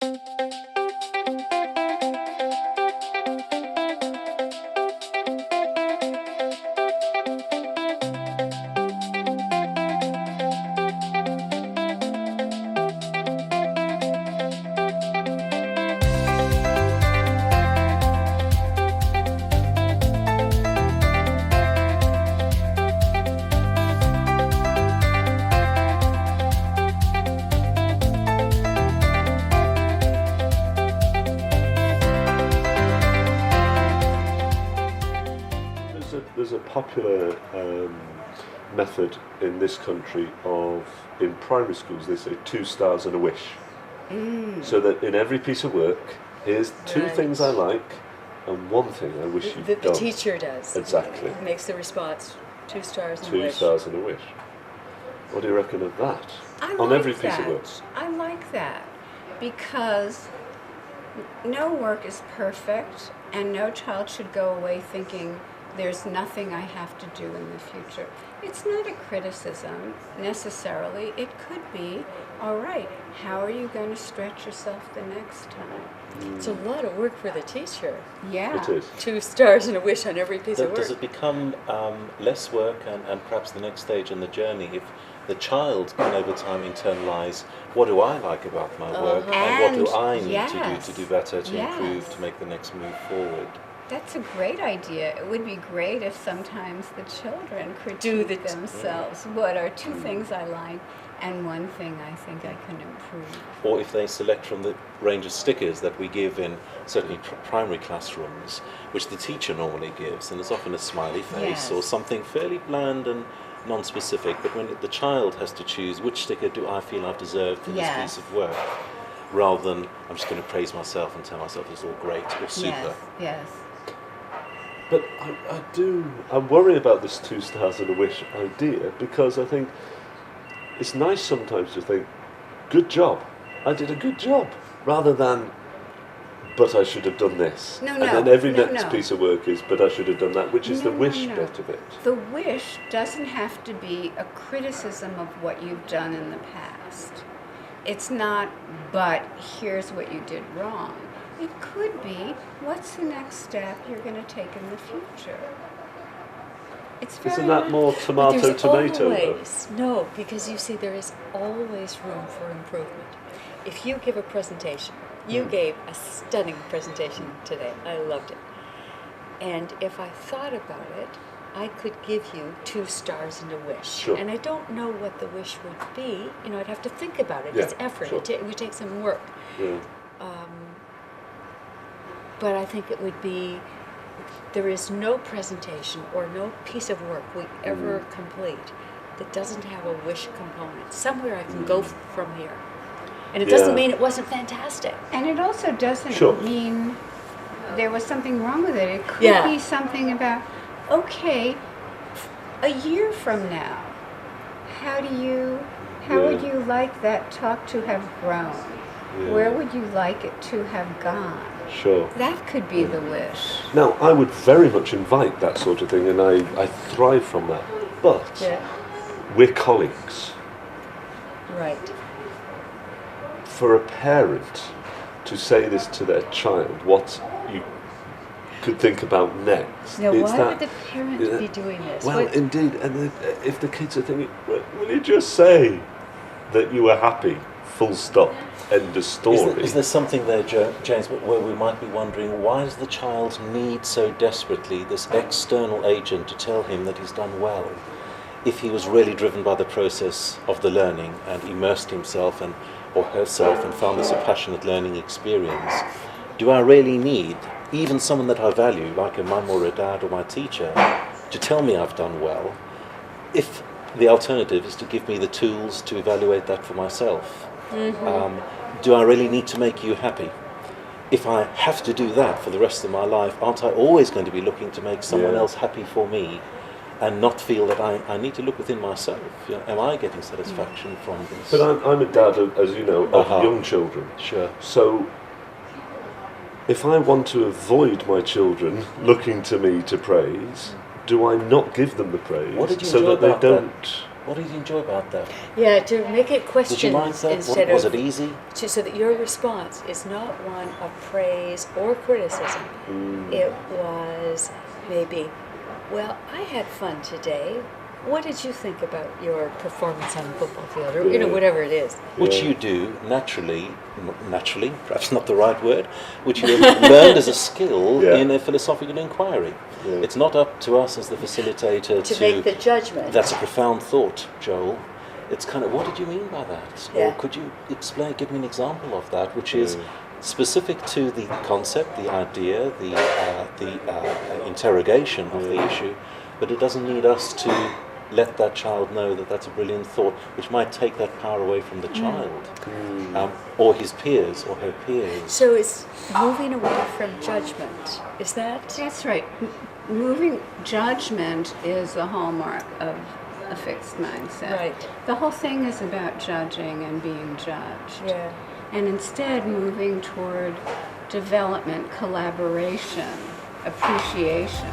There's a popular method in this country of, in primary schools, they say 2 stars and a wish. So that in every piece of work, here's 2 things I like and 1 thing I wish you'd done. The teacher does. Exactly. Makes the response 2 stars and a 2 wish. stars and a wish. What do you reckon of that? On every piece of work. I like that because no work is perfect and no child should go away thinking there's nothing I have to do in the future. It's not a criticism necessarily. It could be, all right, how are you going to stretch yourself the next time? It's a lot of work for the teacher. Yeah. It is. 2 stars and a wish on every piece of work. Does it become less work and perhaps the next stage in the journey if the child can over time internalize what do I like about my work and what do I need to do better to improve to make the next move forward? That's a great idea. It would be great if sometimes the children critique themselves. What are 2 things I like and 1 thing I think I can improve? Or if they select from the range of stickers that we give in certainly primary classrooms, which the teacher normally gives, and it's often a smiley face or something fairly bland and non-specific, but when the child has to choose which sticker do I feel I've deserved for this piece of work, rather than I'm just going to praise myself and tell myself it's all great or super. Yes. But I worry about this 2 stars and a wish idea because I think it's nice sometimes to think, good job, I did a good job, rather than, but I should have done this. No, and then every next piece of work is, but I should have done that, which is the wish bit of it. The wish doesn't have to be a criticism of what you've done in the past. It's not, but here's what you did wrong. It could be, what's the next step you're going to take in the future? Isn't that more tomato? No, because you see, there is always room for improvement. If you give a presentation, you gave a stunning presentation today. I loved it. And if I thought about it, I could give you 2 stars and a wish. Sure. And I don't know what the wish would be. You know, I'd have to think about it. Yeah, It's effort. sure. It would take some work. Yeah. But I think it would be, there is no presentation or no piece of work we ever complete that doesn't have a wish component. Somewhere I can go from here. And it doesn't mean it wasn't fantastic. And it also doesn't mean there was something wrong with it. It could be something about, okay, a year from now, how would you like that talk to have grown? Yeah. Where would you like it to have gone? Sure. That could be the wish. Now, I would very much invite that sort of thing, and I thrive from that. But we're colleagues. Right. For a parent to say this to their child, what you could think about next. Now, why would the parent be doing this? Well, indeed, and if the kids are thinking, will you just say that you were happy, full stop, end of story? Is there something there, James, where we might be wondering, why does the child need so desperately this external agent to tell him that he's done well? If he was really driven by the process of the learning and immersed himself or herself and found this a passionate learning experience, do I really need even someone that I value, like a mum or a dad or my teacher, to tell me I've done well, if the alternative is to give me the tools to evaluate that for myself? Do I really need to make you happy? If I have to do that for the rest of my life, aren't I always going to be looking to make someone else happy for me and not feel that I need to look within myself? You know, am I getting satisfaction from this? But I'm a dad, as you know, of young children. Sure. So if I want to avoid my children looking to me to praise, do I not give them the praise What did you so enjoy that they about don't? What did you enjoy about that? Yeah, to make it questions Did you like that? instead Was of it easy? so that your response is not one of praise or criticism. It was maybe, well, I had fun today. What did you think about your performance on the football field, or whatever it is? Which you do naturally, perhaps not the right word, which you learned as a skill in a philosophical inquiry. Yeah. It's not up to us as the facilitator To make the judgment. That's a profound thought, Joel. It's kind of, what did you mean by that? Yeah. Or could you explain, give me an example of that, which is specific to the concept, the idea, the interrogation of the issue, but it doesn't need us to let that child know that that's a brilliant thought, which might take that power away from the child, or his peers, or her peers. So it's moving away from judgment. Is that? That's right. Moving judgment is the hallmark of a fixed mindset. Right. The whole thing is about judging and being judged. Yeah. And instead moving toward development, collaboration, appreciation.